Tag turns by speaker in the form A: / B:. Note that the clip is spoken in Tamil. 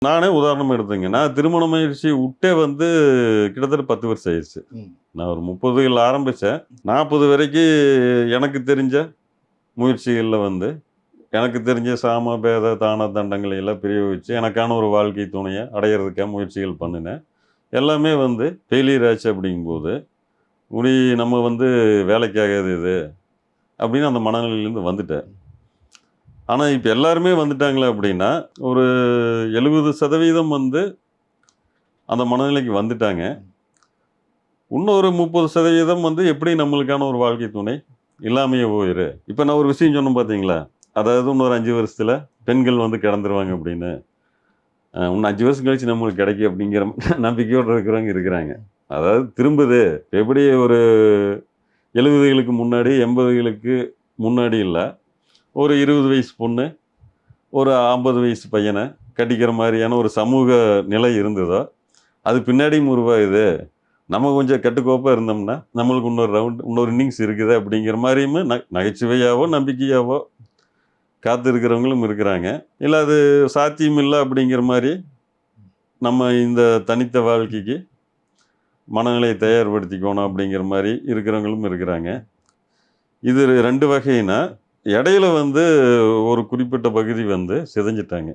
A: நானே உதாரணமா எடுத்தேங்க. நான் திருமண முயற்சி விட்டே வந்து கிட்டத்தட்ட 10 வருஷம் ஆயிருச்சு.
B: ம்.
A: நான் ஒரு 30ல ஆரம்பிச்சேன். 40 வரைக்கும் எனக்கு தெரிஞ்ச முயற்சிகள்ல வந்து, எனக்கு தெரிஞ்ச சாம, பேத, தான, தண்டங்களை எல்லாம் பிரயோகிச்சு, எனக்கான ஒரு வாழ்க்கை துணைய அடையறதுக்காக முயற்சிகள் பண்ணுனேன். எல்லாமே வந்து ஃபெயிலியர் ஆச்சு அப்படிங்கும்போது, "முடி நம்ம வந்து வேலைக்கு ஆகாது இது" அப்படின்னு அந்த மனநிலையிலேருந்து வந்துட்டேன். ஆனா, இப்ப எல்லாருமே வந்துட்டாங்களா அப்படின்னா, ஒரு 70% வந்து அந்த மனநிலைக்கு வந்துட்டாங்க. இன்னொரு 30% வந்து எப்படி நம்மளுக்கான ஒரு வாழ்க்கை துணை இல்லாமயே போயிரு. இப்ப நான் ஒரு விஷயம் சொன்னேன் பார்த்தீங்களா? அதாவது இன்னொரு 5 வருஷத்துல பெண்கள் வந்து கிடந்துருவாங்க அப்படின்னு. இன்னும் 5 வருஷம் கழிச்சு நம்மளுக்கு கிடைக்கும் அப்படிங்கிற நம்பிக்கையோட இருக்கிறவங்க இருக்கிறாங்க. அதாவது திரும்புது. எப்படி ஒரு 70களுக்கு முன்னாடி, 80களுக்கு முன்னாடி இல்ல. ஒரு 20 வயசு பொண்ணு, ஒரு 50 வயசு பையன கட்டிக்கிற மாரியான ஒரு சமூக நிலை இருந்ததோ, அது பின்னாடியும் உருவாகுது. நம்ம கொஞ்சம் கட்டுக்கோப்பா இருந்தோம்னா, நம்மளுக்கு இன்னொரு இன்னிங்ஸ் இருக்குது அப்படிங்கிற மாரியும் நகைச்சுவையாவோ, நம்பிக்கையாவோ காத்திருக்கிறவங்களும் இருக்கிறாங்க. இல்ல அது சாத்தியம் இல்ல அப்படிங்கிற மாரி, நம்ம இந்த தனித்த வாழ்க்கைக்கு மனநிலையை தயார்படுத்திக்கணும் அப்படிங்கிற மாரி இருக்கிறவங்களும் இருக்கிறாங்க. இது 2 வகைனா, இடையில வந்து ஒரு குறிப்பிட்ட பகுதி வந்து சிதைஞ்சுட்டாங்க.